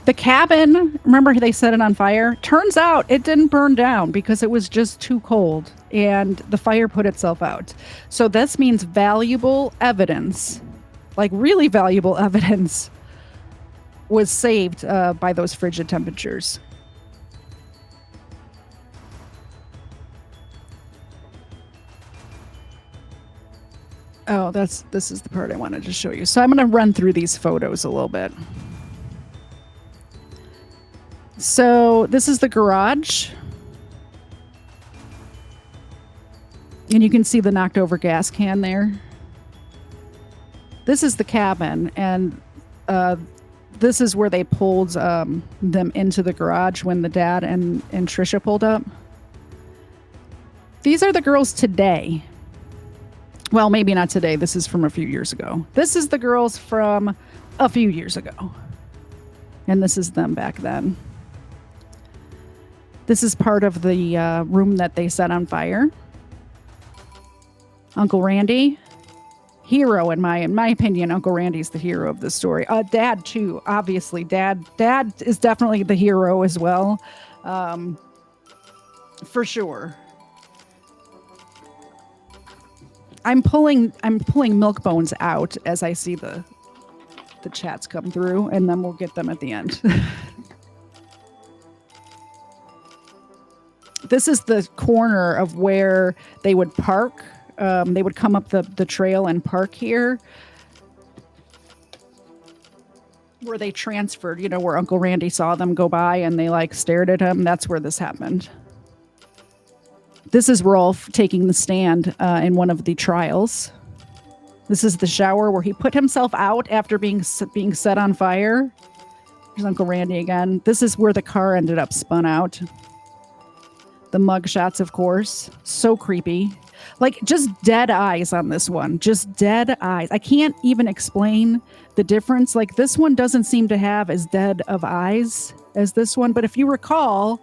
The cabin, remember they set it on fire? Turns out it didn't burn down because it was just too cold and the fire put itself out. So this means valuable evidence, like really valuable evidence, was saved by those frigid temperatures. Oh, this is the part I wanted to show you. So I'm going to run through these photos a little bit. So this is the garage. And you can see the knocked over gas can there. This is the cabin, and this is where they pulled them into the garage when the dad and Tricia pulled up. These are the girls today. Well, maybe not today. This is from a few years ago. This is the girls from a few years ago. And this is them back then. This is part of the room that they set on fire. Uncle Randy, hero in my opinion. Uncle Randy's the hero of the story. Dad too, obviously. Dad is definitely the hero as well, for sure. I'm pulling milk bones out as I see the chats come through, and then we'll get them at the end. This is the corner of where they would park. They would come up the trail and park here. where they transferred, where Uncle Randy saw them go by and they like stared at him. That's where this happened. This is Rolf taking the stand in one of the trials. This is the shower where he put himself out after being set on fire. There's Uncle Randy again. This is where the car ended up spun out. The mug shots, of course. So creepy. Like, just dead eyes on this one. Just dead eyes. I can't even explain the difference. Like, this one doesn't seem to have as dead of eyes as this one. But if you recall,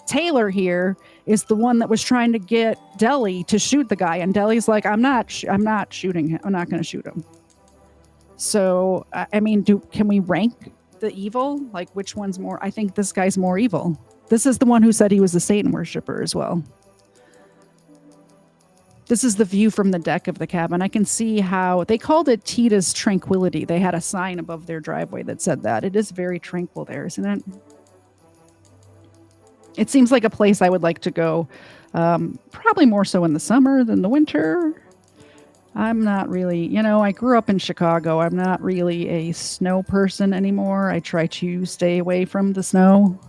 Taylor here is the one that was trying to get Deli to shoot the guy. And Deli's like, I'm not shooting him. I'm not going to shoot him. So, I mean, can we rank the evil? Like, which one's more? I think this guy's more evil. This is the one who said he was a Satan worshiper as well. This is the view from the deck of the cabin. I can see how they called it Tita's Tranquility. They had a sign above their driveway that said that. It is very tranquil there, isn't it? It seems like a place I would like to go, probably more so in the summer than the winter. I'm not really, I grew up in Chicago. I'm not really a snow person anymore. I try to stay away from the snow.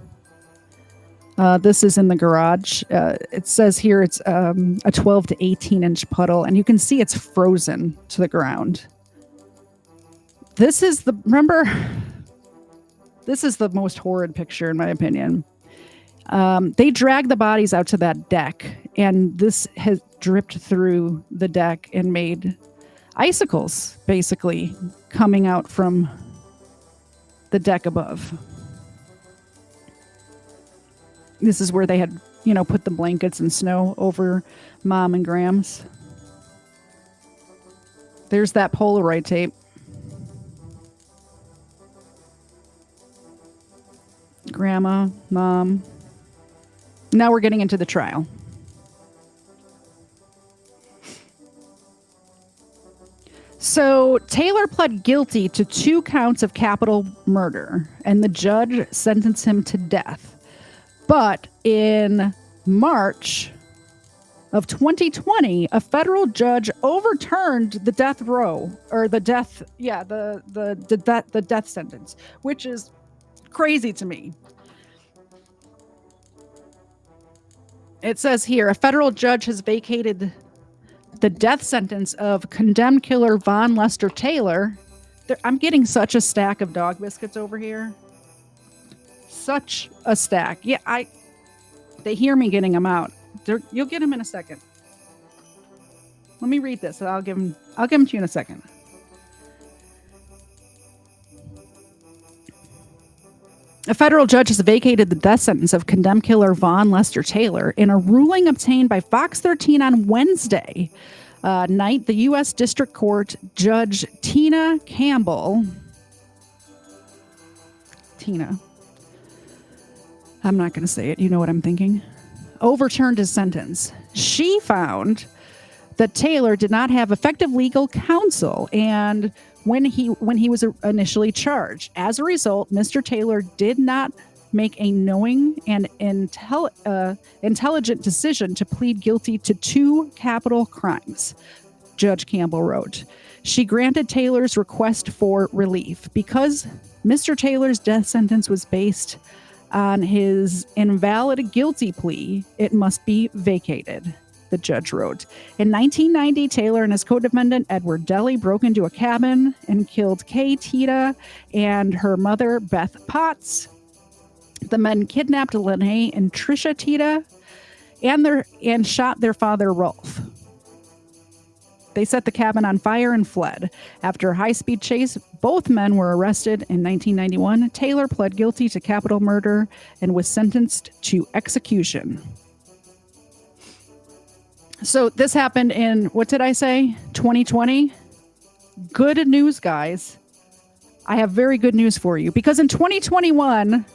This is in the garage. It says here it's a 12 to 18 inch puddle, and you can see it's frozen to the ground. This is the most horrid picture in my opinion. They dragged the bodies out to that deck, and this has dripped through the deck and made icicles basically coming out from the deck above. This is where they had, put the blankets and snow over Mom and Gram's. There's that Polaroid tape. Grandma, Mom. Now we're getting into the trial. So Taylor pled guilty to 2 counts of capital murder, and the judge sentenced him to death. But in March of 2020, a federal judge overturned the death row, or the death sentence, which is crazy to me. It says here, a federal judge has vacated the death sentence of condemned killer Von Lester Taylor. I'm getting such a stack of dog biscuits over here. Such a stack. Yeah, they hear me getting them out. You'll get them in a second. Let me read this. I'll give them to you in a second. A federal judge has vacated the death sentence of condemned killer Von Lester Taylor in a ruling obtained by Fox 13 on Wednesday night. The U.S. District Court Judge Tina Campbell. I'm not going to say it. You know what I'm thinking. Overturned his sentence. She found that Taylor did not have effective legal counsel and when he was initially charged. As a result, Mr. Taylor did not make a knowing and intelligent decision to plead guilty to 2 capital crimes, Judge Campbell wrote. She granted Taylor's request for relief because Mr. Taylor's death sentence was based on his invalid guilty plea. It must be vacated, the judge wrote. In 1990, Taylor and his co-defendant, Edward Deli, broke into a cabin and killed Kay Tita and her mother, Beth Potts. The men kidnapped Lene and Tricia Tita and shot their father, Rolf. They set the cabin on fire and fled. After a high-speed chase, both men were arrested in 1991. Taylor pled guilty to capital murder and was sentenced to execution. So this happened in, what did I say? 2020? Good news, guys. I have very good news for you. Because in 2021,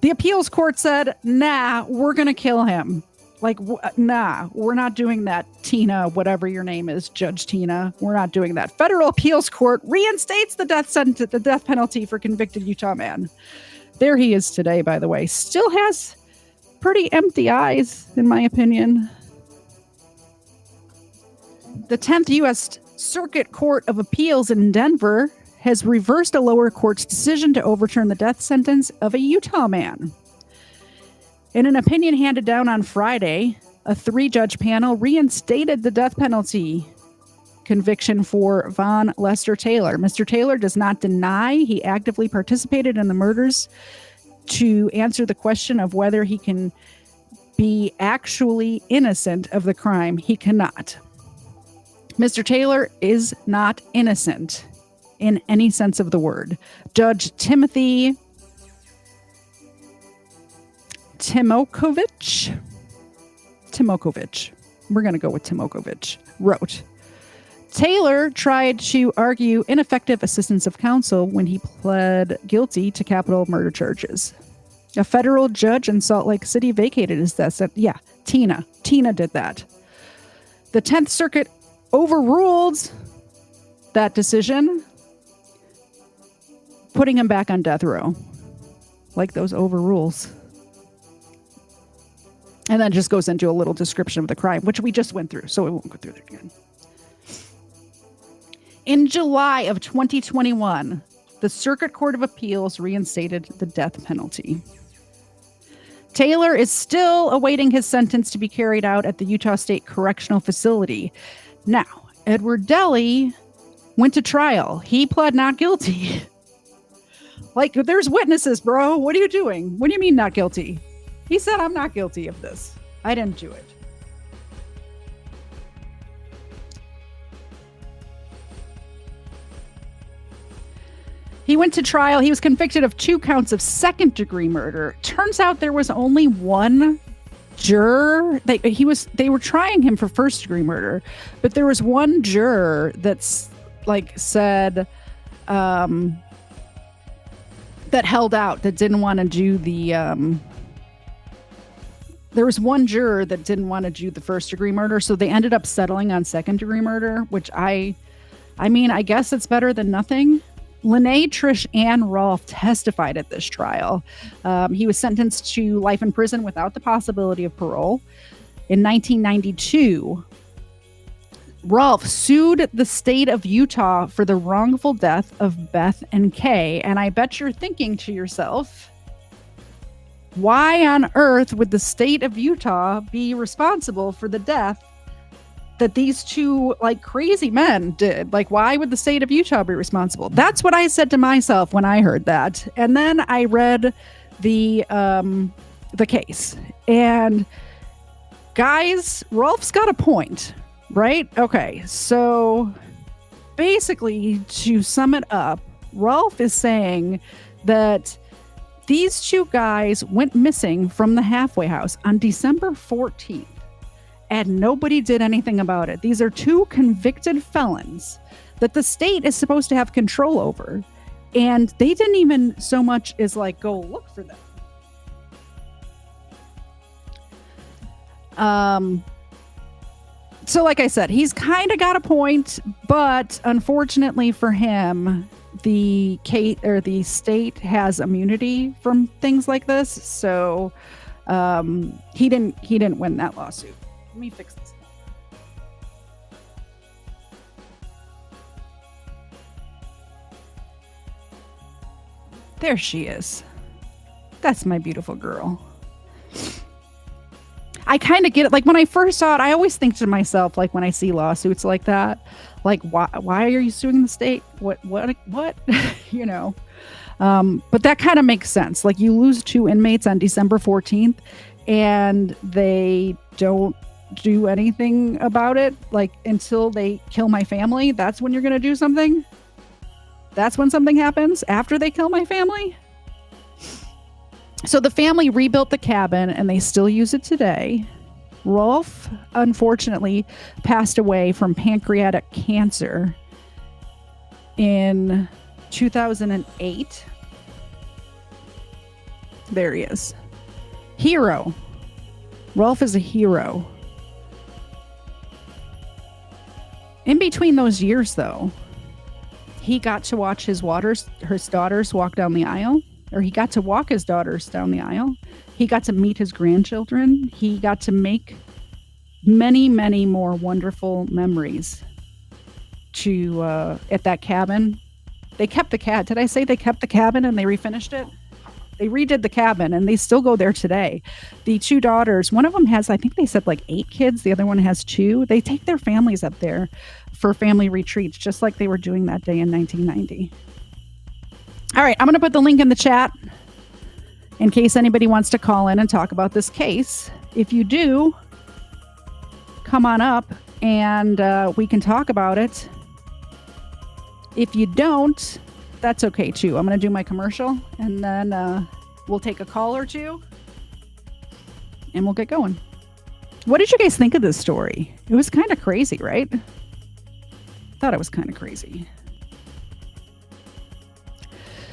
the appeals court said, nah, we're going to kill him. Like, nah, we're not doing that, Tina, whatever your name is, Judge Tina. We're not doing that. Federal appeals court reinstates the death penalty for convicted Utah man. There he is today, by the way. Still has pretty empty eyes, in my opinion. The 10th U.S. Circuit Court of Appeals in Denver has reversed a lower court's decision to overturn the death sentence of a Utah man. In an opinion handed down on Friday, a 3-judge panel reinstated the death penalty conviction for Von Lester Taylor. Mr. Taylor does not deny he actively participated in the murders. To answer the question of whether he can be actually innocent of the crime, he cannot. Mr. Taylor is not innocent in any sense of the word. Judge Timokovich, we're going to go with Timokovich, wrote, Taylor tried to argue ineffective assistance of counsel when he pled guilty to capital murder charges. A federal judge in Salt Lake City vacated his death sentence. Yeah, Tina did that. The 10th Circuit overruled that decision, putting him back on death row. Like those overrules. And then just goes into a little description of the crime, which we just went through, so we won't go through it again. In July of 2021, the Circuit Court of Appeals reinstated the death penalty. Taylor is still awaiting his sentence to be carried out at the Utah State Correctional Facility. Now, Edward Deli went to trial. He pled not guilty. Like, there's witnesses, bro. What are you doing? What do you mean not guilty? He said, I'm not guilty of this. I didn't do it. He went to trial. He was convicted of 2 counts of second-degree murder. Turns out there was only one juror. They were trying him for first-degree murder, but there was one juror that's said that held out, that didn't want to do the. There was one juror that didn't want to do the first-degree murder, so they ended up settling on second-degree murder, which I mean, I guess it's better than nothing. Lene, Trish, and Rolf testified at this trial. He was sentenced to life in prison without the possibility of parole. In 1992, Rolf sued the state of Utah for the wrongful death of Beth and Kay. And I bet you're thinking to yourself, why on earth would the state of Utah be responsible for the death that these 2 crazy men did? Why would the state of Utah be responsible? That's what I said to myself when I heard that. And then I read the case. And guys, Rolf's got a point, right? Okay, so basically, to sum it up, Rolf is saying that these 2 guys went missing from the halfway house on December 14th. And nobody did anything about it. These are 2 convicted felons that the state is supposed to have control over. And they didn't even so much as go look for them. So like I said, he's kind of got a point, but unfortunately for him, the state has immunity from things like this. So he didn't win that lawsuit. Let me fix this. There she is. That's my beautiful girl. I kind of get it. When I first saw it, I always think to myself, when I see lawsuits like that, why are you suing the state? What? You know? But that kind of makes sense. You lose 2 inmates on December 14th and they don't do anything about it until they kill my family. That's when you're going to do something. That's when something happens, after they kill my family. So the family rebuilt the cabin and they still use it today. Rolf unfortunately passed away from pancreatic cancer in 2008. There he is. Hero. Rolf is a hero. In between those years, though, he got to watch his daughters walk down the aisle, or he got to walk his daughters down the aisle. He got to meet his grandchildren. He got to make many, many more wonderful memories at that cabin They kept the cat. Did I say they kept the cabin and they refinished it? They redid the cabin and they still go there today. The two daughters, one of them has, I think they said like 8 kids. The other one has 2. They take their families up there for family retreats, just like they were doing that day in 1990. All right, I'm going to put the link in the chat in case anybody wants to call in and talk about this case. If you do, come on up and we can talk about it. If you don't, that's okay too. I'm going to do my commercial and then we'll take a call or two and we'll get going. What did you guys think of this story? It was kind of crazy, right? Thought it was kind of crazy.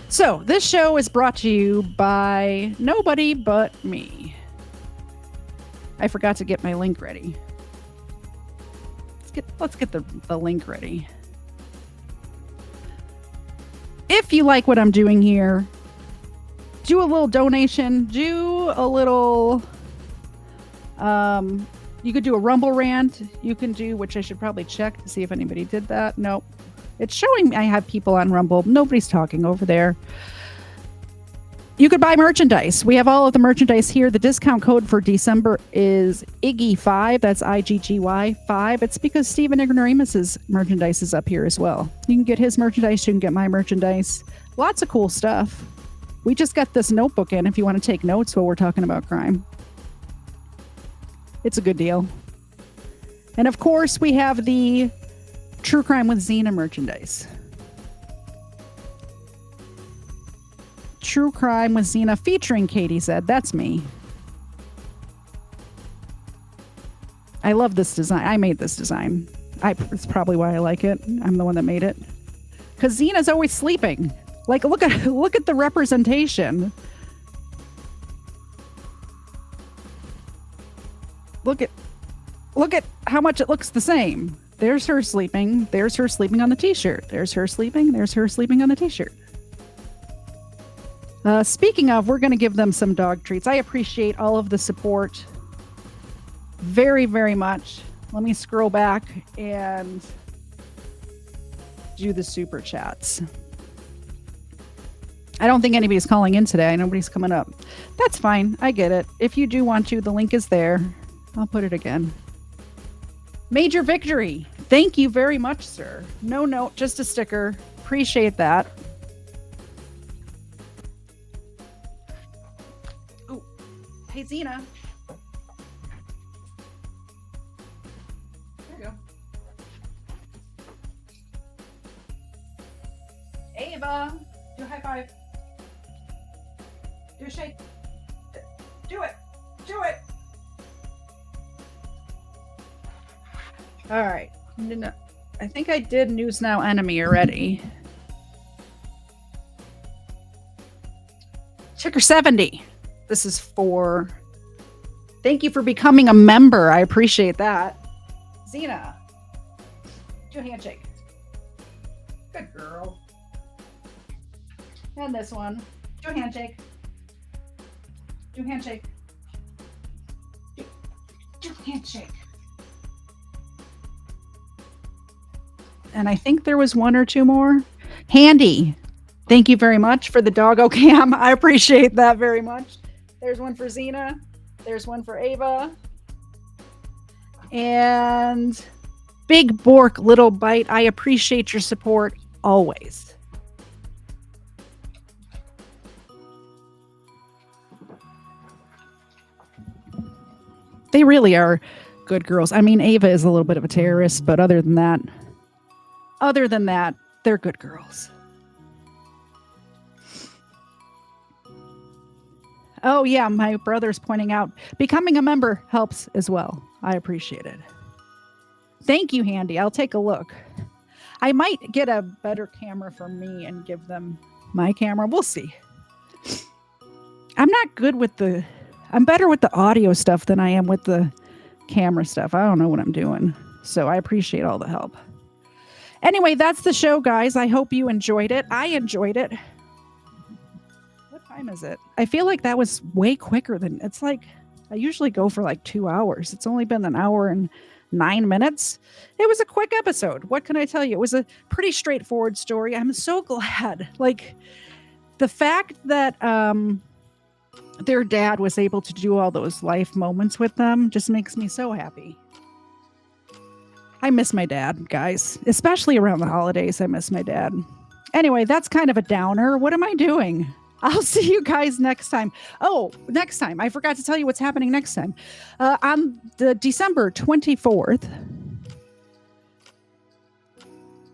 So this show is brought to you by nobody but me. I forgot to get my link ready. Let's get the link ready. If you like what I'm doing here, do a little donation, do a little, you could do a Rumble rant. You can do, which I should probably check to see if anybody did that. Nope. It's showing me I have people on Rumble. Nobody's talking over there. You could buy merchandise. We have all of the merchandise here. The discount code for December is IGGY5. That's IGGY 5. It's because Steven Ignoramus's merchandise is up here as well. You can get his merchandise. You can get my merchandise. Lots of cool stuff. We just got this notebook in if you want to take notes while we're talking about crime. It's a good deal. And of course, we have the True Crime with Xena merchandise. True Crime with Xena featuring Katie said. That's me. I love this design. I made this design. It's probably why I like it. I'm the one that made it. Because Xena's always sleeping. Like, look at the representation. Look at how much it looks the same. There's her sleeping. There's her sleeping on the t-shirt. There's her sleeping. There's her sleeping on the t-shirt. Speaking of, we're going to give them some dog treats. I appreciate all of the support very, very much. Let me scroll back and do the super chats. I don't think anybody's calling in today. Nobody's coming up. That's fine. I get it. If you do want to, the link is there. I'll put it again. Major victory. Thank you very much, sir. No note, just a sticker. Appreciate that. Oh, hey, Xena. There you go. Ava, do a high five. Do a shake. Do it. Do it. All right. I think I did News Now Enemy already. Chicker 70. This is for... Thank you for becoming a member. I appreciate that. Xena. Do a handshake. Good girl. And this one. Do a handshake. Do a handshake. Do a handshake. And I think there was one or two more. Handy. Thank you very much for the doggo cam. I appreciate that very much. There's one for Xena. There's one for Ava. And Big Bork, Little Bite. I appreciate your support always. They really are good girls. I mean, Ava is a little bit of a terrorist, but other than that, they're good girls. Oh, yeah, my brother's pointing out becoming a member helps as well. I appreciate it. Thank you, Handy. I'll take a look. I might get a better camera for me and give them my camera. We'll see. I'm better with the audio stuff than I am with the camera stuff. I don't know what I'm doing. So I appreciate all the help. Anyway, that's the show, guys. I hope you enjoyed it. I enjoyed it. What time is it? I feel like that was way quicker than... It's like... I usually go for like 2 hours. It's only been an hour and 9 minutes. It was a quick episode. What can I tell you? It was a pretty straightforward story. I'm so glad. Like the fact that their dad was able to do all those life moments with them just makes me so happy. I miss my dad, guys, especially around the holidays. I miss my dad. Anyway, that's kind of a downer. What am I doing? I'll see you guys next time. Oh, next time. I forgot to tell you what's happening next time. On the December 24th,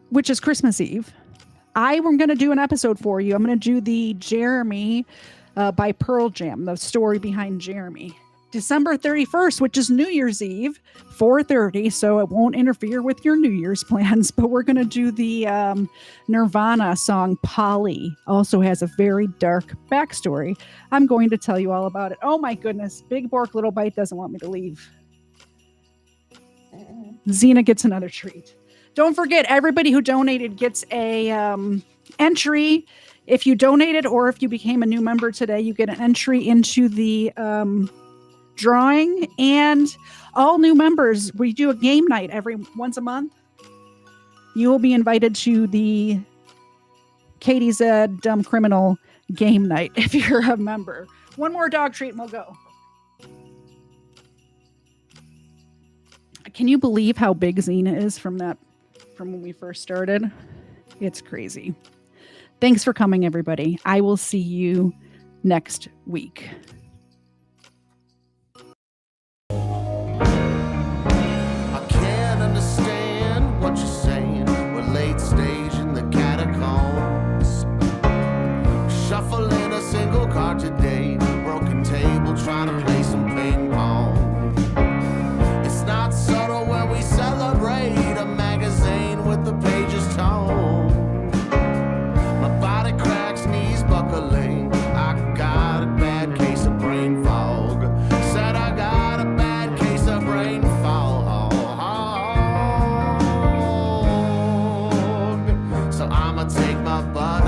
which is Christmas Eve, I'm going to do an episode for you. I'm going to do the Jeremy by Pearl Jam, the story behind Jeremy. December 31st, which is New Year's Eve, 4:30, so it won't interfere with your New Year's plans, but we're going to do the Nirvana song Polly. Also has a very dark backstory. I'm going to tell you all about it. Oh my goodness, Big Bork Little Bite doesn't want me to leave. Xena gets another treat. Don't forget, everybody who donated gets a entry. If you donated or if you became a new member today, you get an entry into the drawing. And all new members, we do a game night once a month. You will be invited to the Katie's Dumb Criminal game night if you're a member. One more dog treat and we'll go. Can you believe how big Xena is from when we first started? It's crazy. Thanks for coming, everybody. I will see you next week. I can't understand what you're saying. We're late stage in the catacombs. Shuffling a single card today. Broken table trying to play some ping pong. It's not subtle when we celebrate a magazine with the pages torn. My body cracks, knees buckling. I got a bad case of brain fog. Said I got a bad case of brain fog. So I'ma take my butt